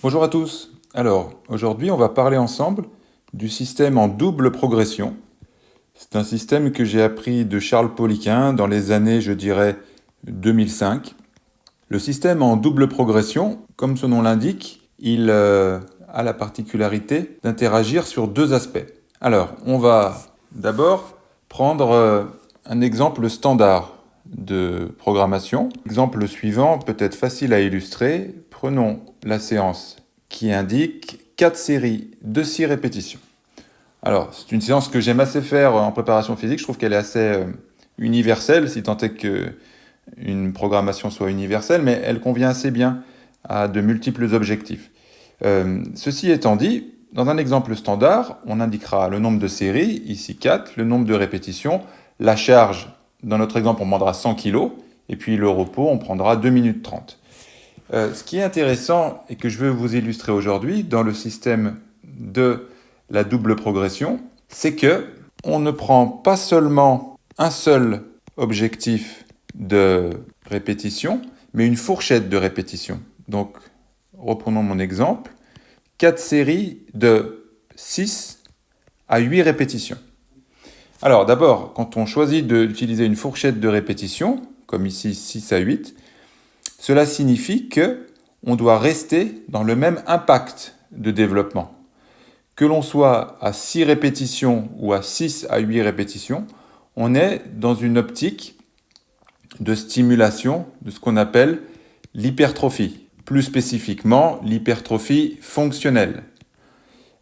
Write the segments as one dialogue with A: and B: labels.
A: Bonjour à tous. Alors, aujourd'hui, on va parler ensemble du système en double progression. C'est un système que j'ai appris de Charles Poliquin dans les années, je dirais, 2005. Le système en double progression, comme son nom l'indique, il a la particularité d'interagir sur deux aspects. Alors, on va d'abord prendre un exemple standard de programmation. L'exemple suivant peut être facile à illustrer. Prenons la séance qui indique 4 séries de 6 répétitions. Alors, c'est une séance que j'aime assez faire en préparation physique. Je trouve qu'elle est assez universelle, si tant est qu'une programmation soit universelle, mais elle convient assez bien à de multiples objectifs. Ceci étant dit, dans un exemple standard, on indiquera le nombre de séries, ici 4, le nombre de répétitions, la charge, dans notre exemple, on demandera 100 kg, et puis le repos, on prendra 2 minutes 30. Ce qui est intéressant et que je veux vous illustrer aujourd'hui dans le système de la double progression, c'est que on ne prend pas seulement un seul objectif de répétition, mais une fourchette de répétition. Donc, reprenons mon exemple. 4 séries de 6 à 8 répétitions. Alors d'abord, quand on choisit d'utiliser une fourchette de répétition, comme ici 6 à 8, cela signifie qu'on doit rester dans le même impact de développement. Que l'on soit à 6 répétitions ou à 6 à 8 répétitions, on est dans une optique de stimulation de ce qu'on appelle l'hypertrophie. Plus spécifiquement, l'hypertrophie fonctionnelle.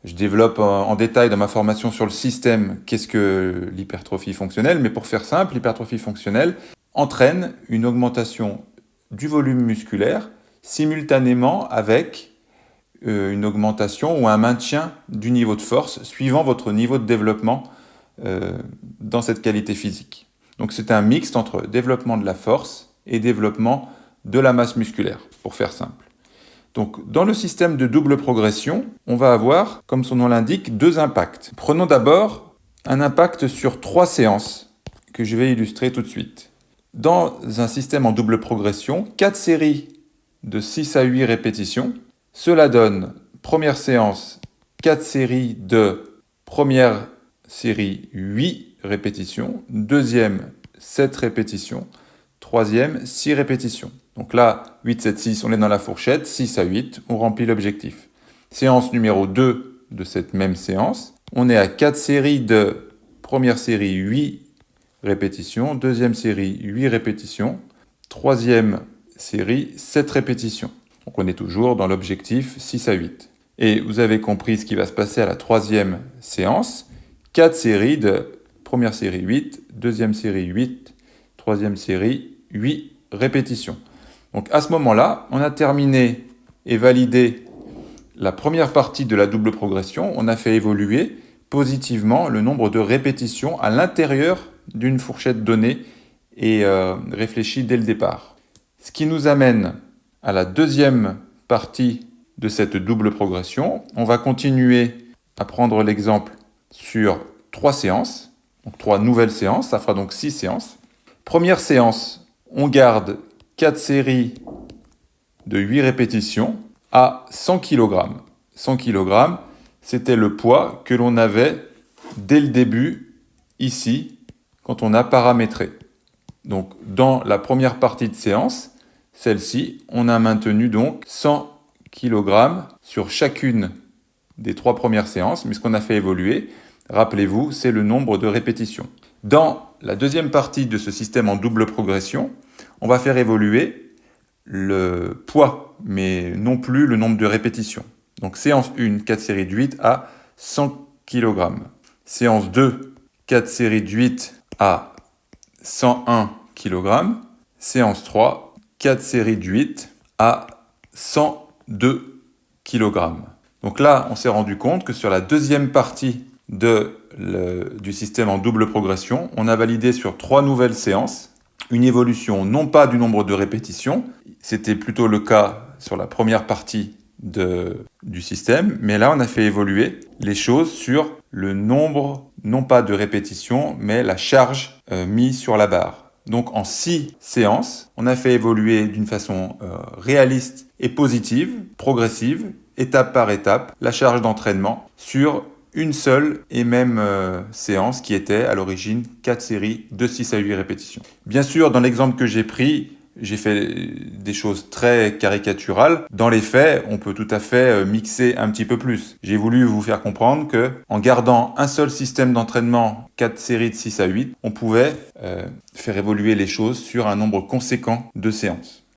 A: Je développe en détail dans ma formation sur le système qu'est-ce que l'hypertrophie fonctionnelle, mais pour faire simple, l'hypertrophie fonctionnelle entraîne une augmentation du volume musculaire simultanément avec une augmentation ou un maintien du niveau de force suivant votre niveau de développement dans cette qualité physique. Donc c'est un mixte entre développement de la force et développement de la masse musculaire, pour faire simple. Donc dans le système de double progression, on va avoir, comme son nom l'indique, deux impacts. Prenons d'abord un impact sur 3 séances que je vais illustrer tout de suite. Dans un système en double progression, 4 séries de 6 à 8 répétitions. Cela donne, première séance, 4 séries de première série 8 répétitions, deuxième 7 répétitions, troisième 6 répétitions. Donc là, 8, 7, 6, on est dans la fourchette, 6 à 8, on remplit l'objectif. Séance numéro 2 de cette même séance, on est à 4 séries de première série 8 répétitions, deuxième série 8 répétitions, troisième série 7 répétitions. Donc on est toujours dans l'objectif 6 à 8. Et vous avez compris ce qui va se passer à la troisième séance. 4 séries de première série 8, deuxième série 8, troisième série 8 répétitions. Donc à ce moment-là, on a terminé et validé la première partie de la double progression. On a fait évoluer positivement le nombre de répétitions à l'intérieur d'une fourchette donnée et réfléchie dès le départ. Ce qui nous amène à la deuxième partie de cette double progression. On va continuer à prendre l'exemple sur 3 séances, donc 3 nouvelles séances, ça fera donc 6 séances. Première séance, on garde 4 séries de 8 répétitions à 100 kg. 100 kg, c'était le poids que l'on avait dès le début, ici, quand on a paramétré. Donc, dans la première partie de séance, celle-ci, on a maintenu donc 100 kg sur chacune des 3 premières séances, mais ce qu'on a fait évoluer, rappelez-vous, c'est le nombre de répétitions. Dans la deuxième partie de ce système en double progression, on va faire évoluer le poids, mais non plus le nombre de répétitions. Donc séance 1, 4 séries de 8 à 100 kg. Séance 2, 4 séries de 8 à 101 kg. Séance 3, 4 séries de 8 à 102 kg. Donc là, on s'est rendu compte que sur la deuxième partie du système en double progression, on a validé sur 3 nouvelles séances une évolution non pas du nombre de répétitions, c'était plutôt le cas sur la première partie du système, mais là on a fait évoluer les choses sur le nombre, non pas de répétitions, mais la charge mise sur la barre. Donc en 6 séances, on a fait évoluer d'une façon réaliste et positive, progressive, étape par étape, la charge d'entraînement sur une seule et même séance qui était à l'origine 4 séries de 6 à 8 répétitions. Bien sûr, dans l'exemple que j'ai pris, j'ai fait des choses très caricaturales. Dans les faits, on peut tout à fait mixer un petit peu plus. J'ai voulu vous faire comprendre que, en gardant un seul système d'entraînement, 4 séries de 6 à 8, on pouvait faire évoluer les choses sur un nombre conséquent de séances.